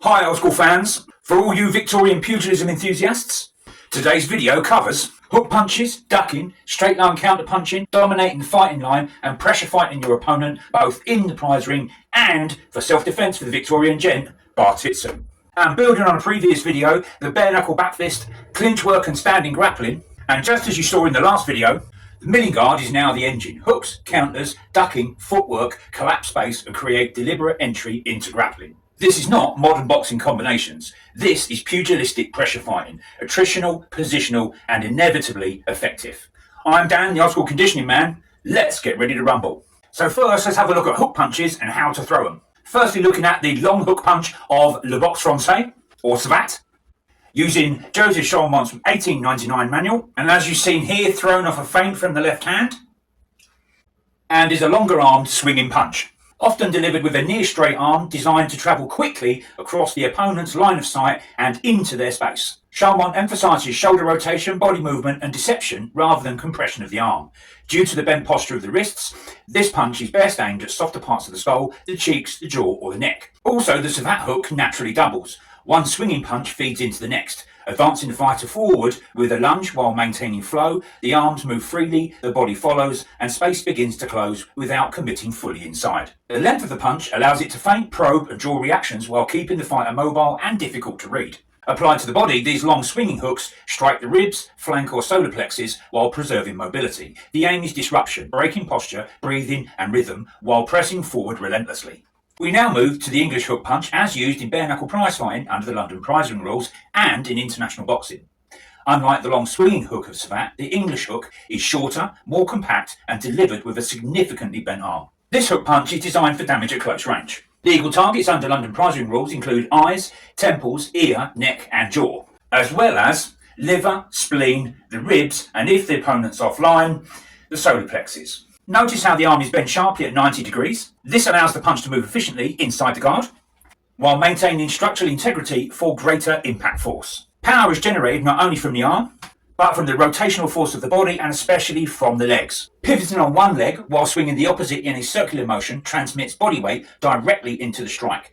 Hi old school fans, for all you Victorian pugilism enthusiasts, today's video covers hook punches, ducking, straight line counter punching, dominating the fighting line and pressure fighting your opponent both in the prize ring and for self-defence for the Victorian Gent Bartitsu. And building on a previous video, the bare knuckle back fist, clinch work and standing grappling, and just as you saw in the last video, the milling guard is now the engine. Hooks, counters, ducking, footwork, collapse space and create deliberate entry into grappling. This is not modern boxing combinations. This is pugilistic pressure fighting, attritional, positional, and inevitably effective. I'm Dan, the old school conditioning man. Let's get ready to rumble. So first, let's have a look at hook punches and how to throw them. Firstly, looking at the long hook punch of Le Boxe Français, or Savate, using Joseph Chalmont's 1899 manual. And as you've seen here, thrown off a feint from the left hand, and is a longer armed swinging punch, often delivered with a near straight arm designed to travel quickly across the opponent's line of sight and into their space. Chalmont emphasises shoulder rotation, body movement and deception rather than compression of the arm. Due to the bent posture of the wrists, this punch is best aimed at softer parts of the skull, the cheeks, the jaw or the neck. Also, the Savate hook naturally doubles. One swinging punch feeds into the next, advancing the fighter forward with a lunge while maintaining flow. The arms move freely, the body follows, and space begins to close without committing fully inside. The length of the punch allows it to feint, probe, and draw reactions while keeping the fighter mobile and difficult to read. Applied to the body, these long swinging hooks strike the ribs, flank, or solar plexus while preserving mobility. The aim is disruption, breaking posture, breathing, and rhythm while pressing forward relentlessly. We now move to the English hook punch as used in bare knuckle prize fighting under the London prize ring rules and in international boxing. Unlike the long swinging hook of Savate, the English hook is shorter, more compact and delivered with a significantly bent arm. This hook punch is designed for damage at close range. Legal targets under London prize ring rules include eyes, temples, ear, neck and jaw, as well as liver, spleen, the ribs and if the opponent's offline, the solar plexus. Notice how the arm is bent sharply at 90 degrees. This allows the punch to move efficiently inside the guard, while maintaining structural integrity for greater impact force. Power is generated not only from the arm, but from the rotational force of the body and especially from the legs. Pivoting on one leg while swinging the opposite in a circular motion transmits body weight directly into the strike.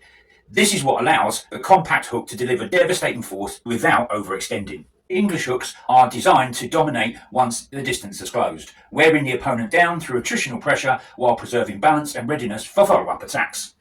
This is what allows the compact hook to deliver devastating force without overextending. English hooks are designed to dominate once the distance is closed, wearing the opponent down through attritional pressure while preserving balance and readiness for follow-up attacks.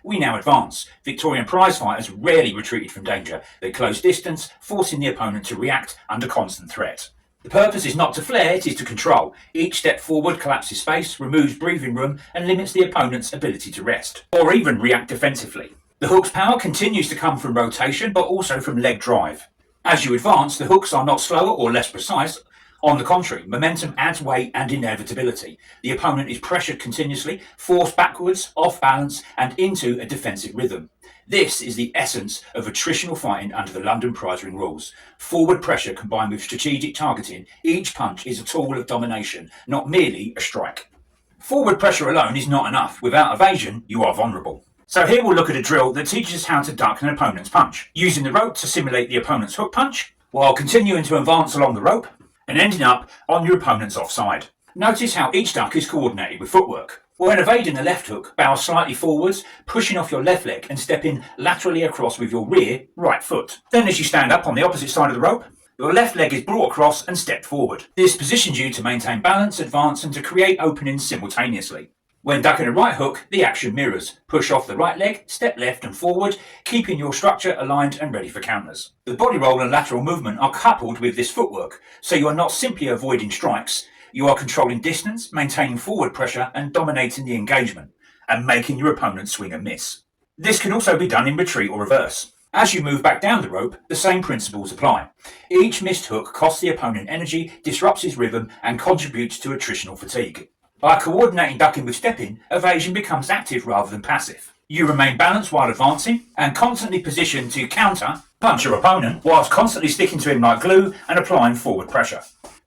We now advance. Victorian prize fighters rarely retreated from danger. They close distance, forcing the opponent to react under constant threat. The purpose is not to flare, it is to control. Each step forward collapses space, removes breathing room and limits the opponent's ability to rest, or even react defensively. The hook's power continues to come from rotation, but also from leg drive. As you advance, the hooks are not slower or less precise. On the contrary, momentum adds weight and inevitability. The opponent is pressured continuously, forced backwards, off balance, and into a defensive rhythm. This is the essence of attritional fighting under the London prize ring rules. Forward pressure combined with strategic targeting, each punch is a tool of domination, not merely a strike. Forward pressure alone is not enough. Without evasion, you are vulnerable. So here we'll look at a drill that teaches us how to duck an opponent's punch, using the rope to simulate the opponent's hook punch, while continuing to advance along the rope and ending up on your opponent's offside. Notice how each duck is coordinated with footwork. When evading the left hook, bow slightly forwards, pushing off your left leg and stepping laterally across with your rear right foot. Then as you stand up on the opposite side of the rope, your left leg is brought across and stepped forward. This positions you to maintain balance, advance and to create openings simultaneously. When ducking a right hook, the action mirrors. Push off the right leg, step left and forward, keeping your structure aligned and ready for counters. The body roll and lateral movement are coupled with this footwork, so you are not simply avoiding strikes, you are controlling distance, maintaining forward pressure and dominating the engagement, and making your opponent swing and miss. This can also be done in retreat or reverse. As you move back down the rope, the same principles apply. Each missed hook costs the opponent energy, disrupts his rhythm, and contributes to attritional fatigue. By coordinating ducking with stepping, evasion becomes active rather than passive. You remain balanced while advancing and constantly positioned to counter, punch your opponent, whilst constantly sticking to him like glue and applying forward pressure.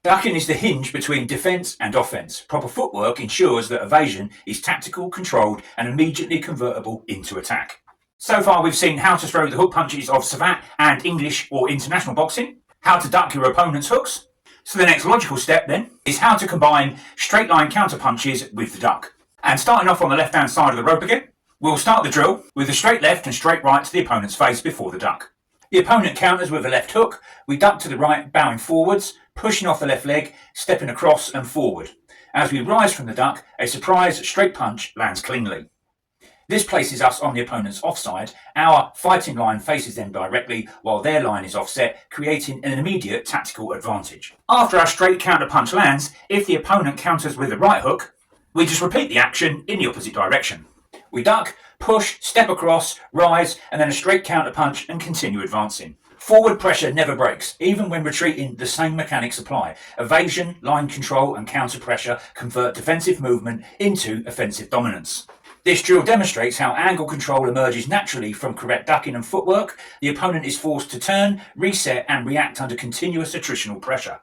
Ducking is the hinge between defence and offence. Proper footwork ensures that evasion is tactical, controlled and immediately convertible into attack. So far we've seen how to throw the hook punches of Savate and English or international boxing, how to duck your opponent's hooks. So the next logical step then is how to combine straight line counter punches with the duck. And starting off on the left hand side of the rope again, We'll start the drill with a straight left and straight right to the opponent's face before the duck. The opponent counters with a left hook. We duck to the right, bowing forwards, pushing off the left leg, stepping across and forward. As we rise from the duck, a surprise straight punch lands cleanly. This places us on the opponent's offside. Our fighting line faces them directly while their line is offset, creating an immediate tactical advantage. After our straight counter punch lands, if the opponent counters with a right hook, we just repeat the action in the opposite direction. We duck, push, step across, rise, and then a straight counter punch and continue advancing. Forward pressure never breaks. Even when retreating, the same mechanics apply. Evasion, line control, and counter pressure convert defensive movement into offensive dominance. This drill demonstrates how angle control emerges naturally from correct ducking and footwork. The opponent is forced to turn, reset, and react under continuous attritional pressure.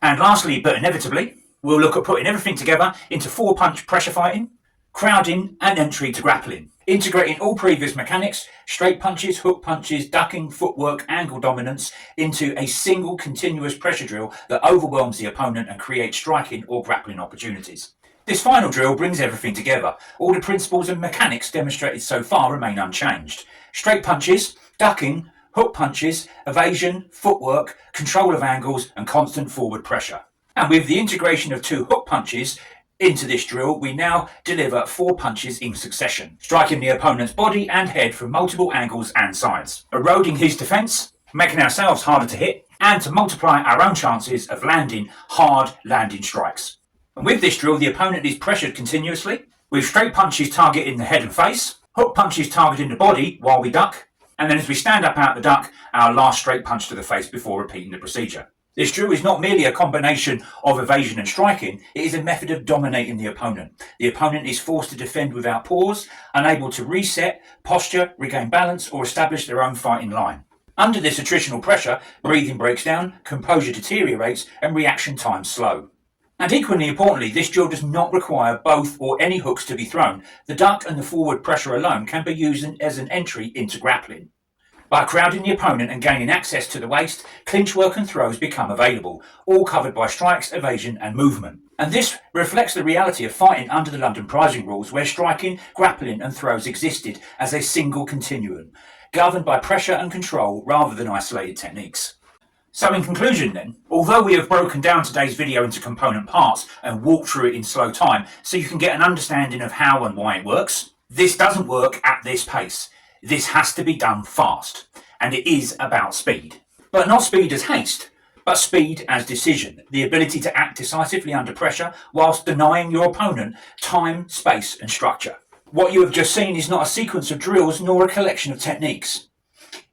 And lastly, but inevitably, we'll look at putting everything together into 4-punch pressure fighting, crowding, and entry to grappling. Integrating all previous mechanics, straight punches, hook punches, ducking, footwork, angle dominance, into a single continuous pressure drill that overwhelms the opponent and creates striking or grappling opportunities. This final drill brings everything together. All the principles and mechanics demonstrated so far remain unchanged. Straight punches, ducking, hook punches, evasion, footwork, control of angles, and constant forward pressure. And with the integration of 2 hook punches into this drill, we now deliver 4 punches in succession, striking the opponent's body and head from multiple angles and sides, eroding his defense, making ourselves harder to hit, and to multiply our own chances of landing hard landing strikes. And with this drill, the opponent is pressured continuously, with straight punches targeting the head and face, hook punches targeting the body while we duck, and then as we stand up out the duck, our last straight punch to the face before repeating the procedure. This drill is not merely a combination of evasion and striking, it is a method of dominating the opponent. The opponent is forced to defend without pause, unable to reset, posture, regain balance, or establish their own fighting line. Under this attritional pressure, breathing breaks down, composure deteriorates, and reaction times slow. And equally importantly, this drill does not require both or any hooks to be thrown. The duck and the forward pressure alone can be used as an entry into grappling. By crowding the opponent and gaining access to the waist, clinch work and throws become available, all covered by strikes, evasion and movement. And this reflects the reality of fighting under the London prizing rules, where striking, grappling and throws existed as a single continuum, governed by pressure and control rather than isolated techniques. So in conclusion then, although we have broken down today's video into component parts and walked through it in slow time so you can get an understanding of how and why it works, this doesn't work at this pace. This has to be done fast, and it is about speed. But not speed as haste, but speed as decision, the ability to act decisively under pressure whilst denying your opponent time, space and structure. What you have just seen is not a sequence of drills nor a collection of techniques.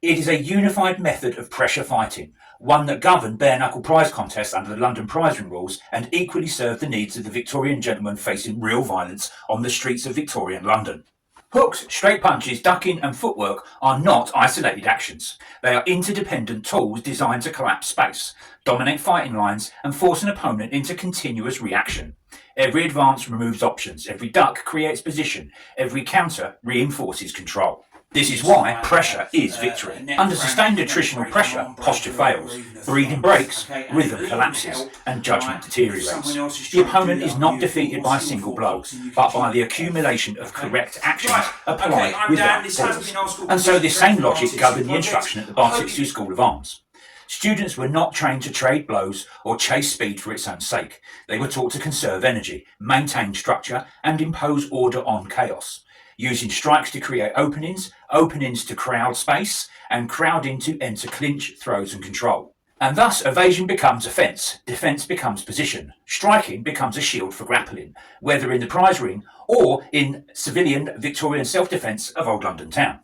It is a unified method of pressure fighting, one that governed bare-knuckle prize contests under the London prizing rules and equally served the needs of the Victorian gentleman facing real violence on the streets of Victorian London. Hooks, straight punches, ducking and footwork are not isolated actions. They are interdependent tools designed to collapse space, dominate fighting lines and force an opponent into continuous reaction. Every advance removes options, every duck creates position, every counter reinforces control. This is why pressure is victory. Under sustained attritional pressure, posture fails, breathing breaks, rhythm collapses, and judgment deteriorates. The opponent is not defeated by a single blow, but by the accumulation of correct actions applied without pause. And so this same logic governed the instruction at the Bartitsu School of Arms. Students were not trained to trade blows or chase speed for its own sake. They were taught to conserve energy, maintain structure, and impose order on chaos, using strikes to create openings, openings to crowd space, and crowding to enter clinch, throws and control. And thus evasion becomes offence, defence becomes position, striking becomes a shield for grappling, whether in the prize ring or in civilian Victorian self-defence of old London town.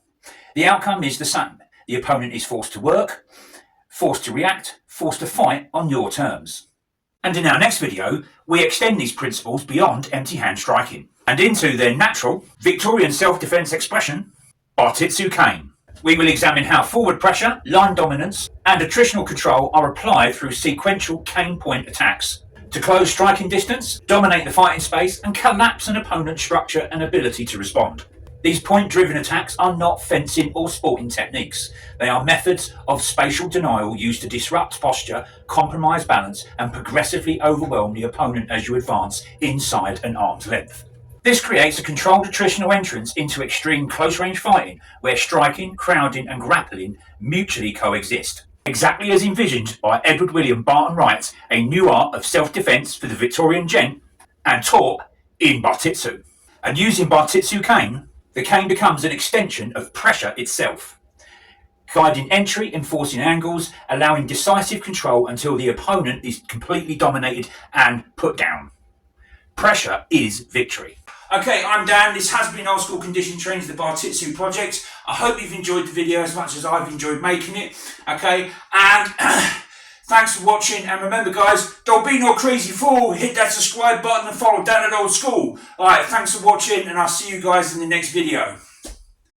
The outcome is the same. The opponent is forced to work, forced to react, forced to fight on your terms. And in our next video, we extend these principles beyond empty hand striking and into their natural Victorian self-defence expression, Bartitsu cane. We will examine how forward pressure, line dominance and attritional control are applied through sequential cane point attacks to close striking distance, dominate the fighting space and collapse an opponent's structure and ability to respond. These point-driven attacks are not fencing or sporting techniques. They are methods of spatial denial used to disrupt posture, compromise balance and progressively overwhelm the opponent as you advance inside an arm's length. This creates a controlled attritional entrance into extreme close-range fighting, where striking, crowding and grappling mutually coexist. Exactly as envisioned by Edward William Barton Wright, a new art of self-defence for the Victorian gent, and taught in Bartitsu. And using Bartitsu cane, the cane becomes an extension of pressure itself, guiding entry, enforcing angles, allowing decisive control until the opponent is completely dominated and put down. Pressure is victory. Okay, I'm Dan. This has been Old School Condition Training, the Bartitsu project. I hope you've enjoyed the video as much as I've enjoyed making it. Okay, and thanks for watching. And remember, guys, don't be no crazy fool. Hit that subscribe button and follow Dan at Old School. Alright, thanks for watching, and I'll see you guys in the next video.